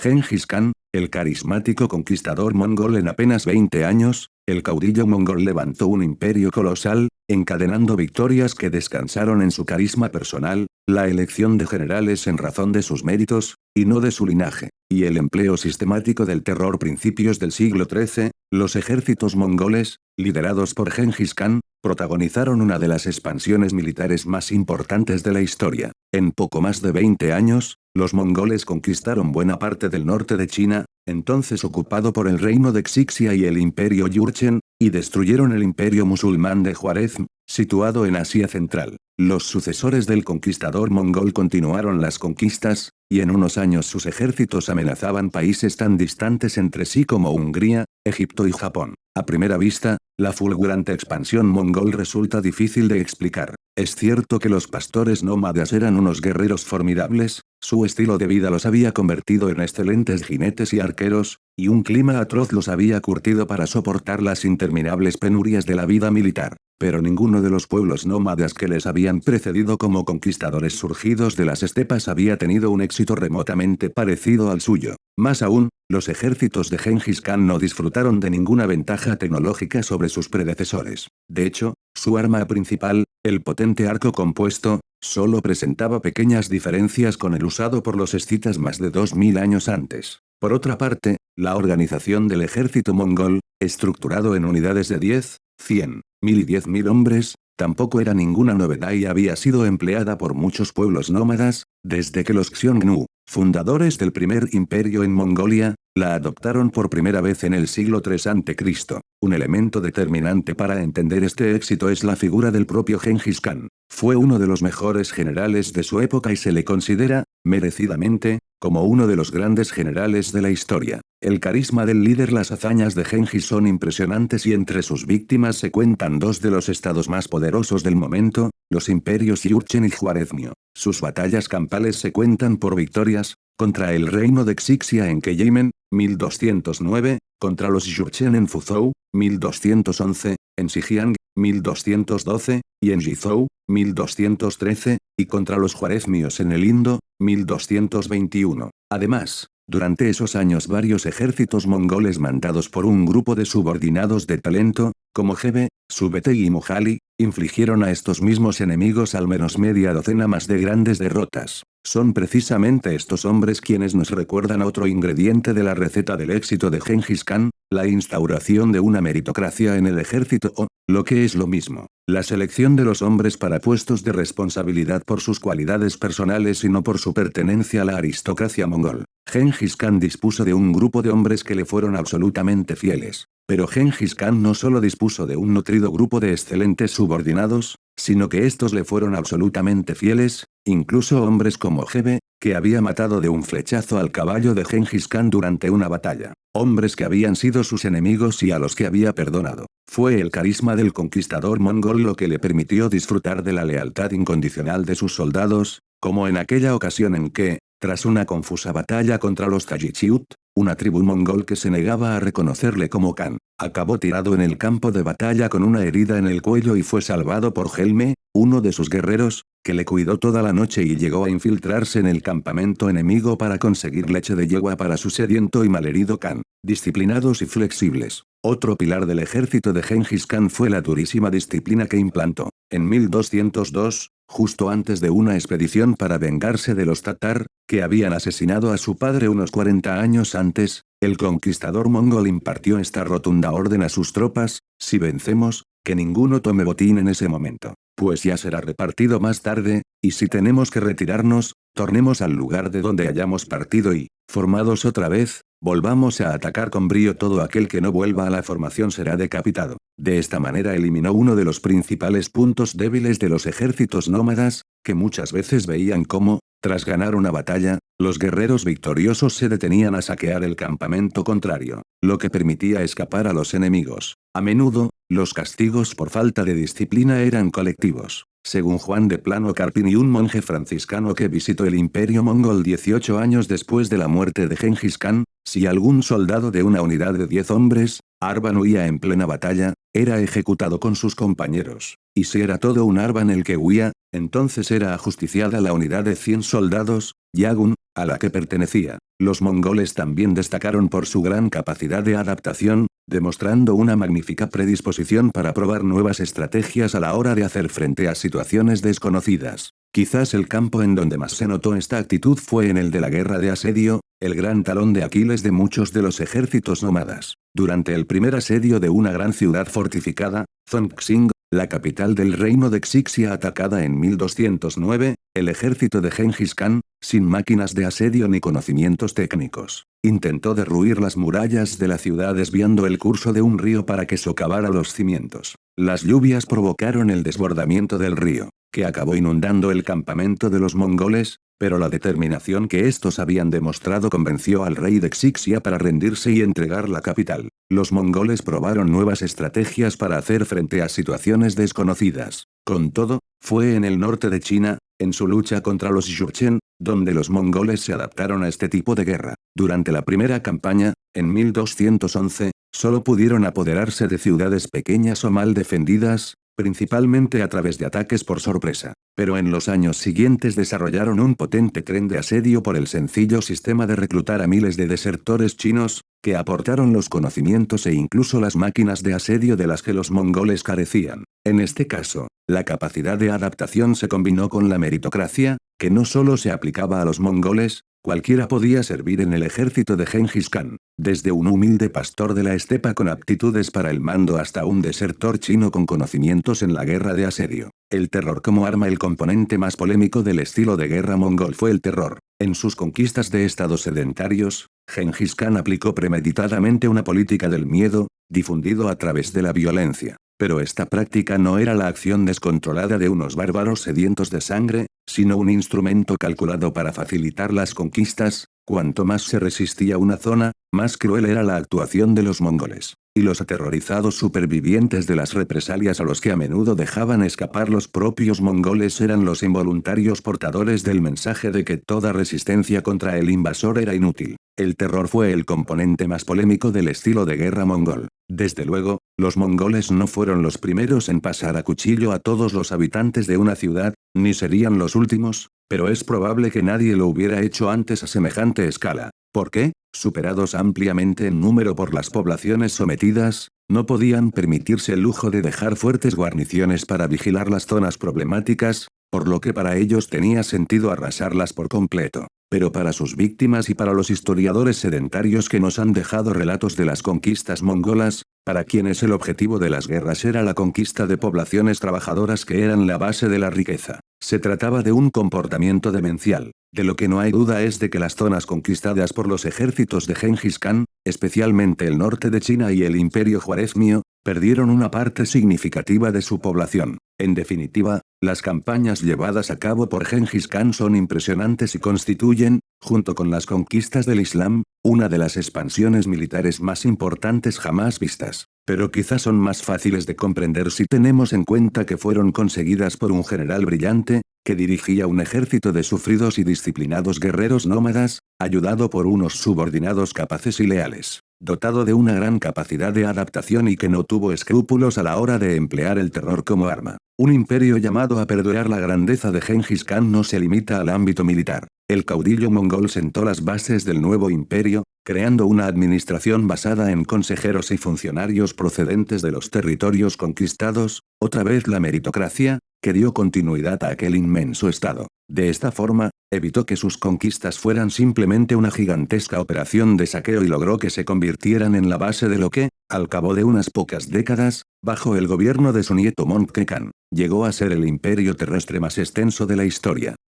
Gengis Khan, el carismático conquistador mongol en apenas 20 años, el caudillo mongol levantó un imperio colosal, encadenando victorias que descansaron en su carisma personal, la elección de generales en razón de sus méritos, y no de su linaje, y el empleo sistemático del terror. Principios del siglo XIII, los ejércitos mongoles, liderados por Gengis Khan, protagonizaron una de las expansiones militares más importantes de la historia. En poco más de 20 años, los mongoles conquistaron buena parte del norte de China, entonces ocupado por el reino de Xixia y el imperio Jurchen, y destruyeron el imperio musulmán de Juarezm, situado en Asia Central. Los sucesores del conquistador mongol continuaron las conquistas, y en unos años sus ejércitos amenazaban países tan distantes entre sí como Hungría, Egipto y Japón. A primera vista, la fulgurante expansión mongol resulta difícil de explicar. Es cierto que los pastores nómadas eran unos guerreros formidables, su estilo de vida los había convertido en excelentes jinetes y arqueros, y un clima atroz los había curtido para soportar las interminables penurias de la vida militar. Pero ninguno de los pueblos nómadas que les habían precedido como conquistadores surgidos de las estepas había tenido un éxito remotamente parecido al suyo. Más aún, los ejércitos de Gengis Khan no disfrutaron de ninguna ventaja tecnológica sobre sus predecesores. De hecho, su arma principal, el potente arco compuesto, solo presentaba pequeñas diferencias con el usado por los escitas más de 2000 años antes. Por otra parte, la organización del ejército mongol, estructurado en unidades de 10, 100, 1000 y 10.000 hombres, tampoco era ninguna novedad y había sido empleada por muchos pueblos nómadas, desde que los Xiongnu, fundadores del primer imperio en Mongolia, la adoptaron por primera vez en el siglo III a.C. Un elemento determinante para entender este éxito es la figura del propio Gengis Khan. Fue uno de los mejores generales de su época y se le considera, merecidamente, como uno de los grandes generales de la historia. El carisma del líder. Las hazañas de Gengis son impresionantes y entre sus víctimas se cuentan dos de los estados más poderosos del momento, los imperios Jurchen y Juarezmio. Sus batallas campales se cuentan por victorias, contra el reino de Xixia en Keyimen, 1209, contra los Jurchen en Fuzhou, 1211, en Xinjiang, 1212, y en Jizhou, 1213, y contra los juarezmios en el Indo, 1221. Además, durante esos años varios ejércitos mongoles mandados por un grupo de subordinados de talento, como Gebe, Subetei y Mujali, infligieron a estos mismos enemigos al menos media docena más de grandes derrotas. Son precisamente estos hombres quienes nos recuerdan otro ingrediente de la receta del éxito de Gengis Khan, la instauración de una meritocracia en el ejército o, lo que es lo mismo, la selección de los hombres para puestos de responsabilidad por sus cualidades personales y no por su pertenencia a la aristocracia mongol. Gengis Khan dispuso de un grupo de hombres que le fueron absolutamente fieles. Pero Gengis Khan no solo dispuso de un nutrido grupo de excelentes subordinados, sino que estos le fueron absolutamente fieles, incluso hombres como Gebe, que había matado de un flechazo al caballo de Gengis Khan durante una batalla. Hombres que habían sido sus enemigos y a los que había perdonado. Fue el carisma del conquistador mongol lo que le permitió disfrutar de la lealtad incondicional de sus soldados, como en aquella ocasión en que, tras una confusa batalla contra los Tajichiut, una tribu mongol que se negaba a reconocerle como Khan, acabó tirado en el campo de batalla con una herida en el cuello y fue salvado por Helme, uno de sus guerreros, que le cuidó toda la noche y llegó a infiltrarse en el campamento enemigo para conseguir leche de yegua para su sediento y malherido Khan. Disciplinados y flexibles. Otro pilar del ejército de Gengis Khan fue la durísima disciplina que implantó. En 1202, justo antes de una expedición para vengarse de los tatar, que habían asesinado a su padre unos 40 años antes, el conquistador mongol impartió esta rotunda orden a sus tropas: si vencemos, que ninguno tome botín en ese momento, pues ya será repartido más tarde, y si tenemos que retirarnos, tornemos al lugar de donde hayamos partido y, formados otra vez, volvamos a atacar con brío. Todo aquel que no vuelva a la formación será decapitado. De esta manera eliminó uno de los principales puntos débiles de los ejércitos nómadas, que muchas veces veían cómo, tras ganar una batalla, los guerreros victoriosos se detenían a saquear el campamento contrario, lo que permitía escapar a los enemigos. A menudo, los castigos por falta de disciplina eran colectivos. Según Juan de Plano Carpini, un monje franciscano que visitó el imperio mongol 18 años después de la muerte de Gengis Khan, si algún soldado de una unidad de 10 hombres, Arban, huía en plena batalla, era ejecutado con sus compañeros, y si era todo un Arban el que huía, entonces era ajusticiada la unidad de 100 soldados, Yagun, a la que pertenecía. Los mongoles también destacaron por su gran capacidad de adaptación, demostrando una magnífica predisposición para probar nuevas estrategias a la hora de hacer frente a situaciones desconocidas. Quizás el campo en donde más se notó esta actitud fue en el de la guerra de asedio, el gran talón de Aquiles de muchos de los ejércitos nómadas. Durante el primer asedio de una gran ciudad fortificada, Zongxing, la capital del reino de Xixia atacada en 1209, el ejército de Gengis Khan, sin máquinas de asedio ni conocimientos técnicos, intentó derruir las murallas de la ciudad desviando el curso de un río para que socavara los cimientos. Las lluvias provocaron el desbordamiento del río, que acabó inundando el campamento de los mongoles, pero la determinación que estos habían demostrado convenció al rey de Xixia para rendirse y entregar la capital. Los mongoles probaron nuevas estrategias para hacer frente a situaciones desconocidas. Con todo, fue en el norte de China, en su lucha contra los Jurchen, donde los mongoles se adaptaron a este tipo de guerra. Durante la primera campaña, en 1211, solo pudieron apoderarse de ciudades pequeñas o mal defendidas, principalmente a través de ataques por sorpresa. Pero en los años siguientes desarrollaron un potente tren de asedio por el sencillo sistema de reclutar a miles de desertores chinos, que aportaron los conocimientos e incluso las máquinas de asedio de las que los mongoles carecían. En este caso, la capacidad de adaptación se combinó con la meritocracia, que no solo se aplicaba a los mongoles, cualquiera podía servir en el ejército de Gengis Khan, desde un humilde pastor de la estepa con aptitudes para el mando hasta un desertor chino con conocimientos en la guerra de asedio. El terror como arma. El componente más polémico del estilo de guerra mongol fue el terror. En sus conquistas de estados sedentarios, Gengis Khan aplicó premeditadamente una política del miedo, difundido a través de la violencia. Pero esta práctica no era la acción descontrolada de unos bárbaros sedientos de sangre, sino un instrumento calculado para facilitar las conquistas. Cuanto más se resistía una zona, más cruel era la actuación de los mongoles. Y los aterrorizados supervivientes de las represalias a los que a menudo dejaban escapar los propios mongoles eran los involuntarios portadores del mensaje de que toda resistencia contra el invasor era inútil. El terror fue el componente más polémico del estilo de guerra mongol. Desde luego, los mongoles no fueron los primeros en pasar a cuchillo a todos los habitantes de una ciudad, ni serían los últimos, pero es probable que nadie lo hubiera hecho antes a semejante escala. ¿Por qué? Superados ampliamente en número por las poblaciones sometidas, no podían permitirse el lujo de dejar fuertes guarniciones para vigilar las zonas problemáticas, por lo que para ellos tenía sentido arrasarlas por completo. Pero para sus víctimas y para los historiadores sedentarios que nos han dejado relatos de las conquistas mongolas, para quienes el objetivo de las guerras era la conquista de poblaciones trabajadoras que eran la base de la riqueza, se trataba de un comportamiento demencial. De lo que no hay duda es de que las zonas conquistadas por los ejércitos de Gengis Khan, especialmente el norte de China y el imperio juarezmio, perdieron una parte significativa de su población. En definitiva, las campañas llevadas a cabo por Gengis Khan son impresionantes y constituyen, junto con las conquistas del Islam, una de las expansiones militares más importantes jamás vistas. Pero quizás son más fáciles de comprender si tenemos en cuenta que fueron conseguidas por un general brillante, que dirigía un ejército de sufridos y disciplinados guerreros nómadas, ayudado por unos subordinados capaces y leales, dotado de una gran capacidad de adaptación y que no tuvo escrúpulos a la hora de emplear el terror como arma. Un imperio llamado a perdurar. La grandeza de Gengis Khan no se limita al ámbito militar. El caudillo mongol sentó las bases del nuevo imperio, creando una administración basada en consejeros y funcionarios procedentes de los territorios conquistados, otra vez la meritocracia, que dio continuidad a aquel inmenso estado. De esta forma, evitó que sus conquistas fueran simplemente una gigantesca operación de saqueo y logró que se convirtieran en la base de lo que, al cabo de unas pocas décadas, bajo el gobierno de su nieto Möngke Khan, llegó a ser el imperio terrestre más extenso de la historia.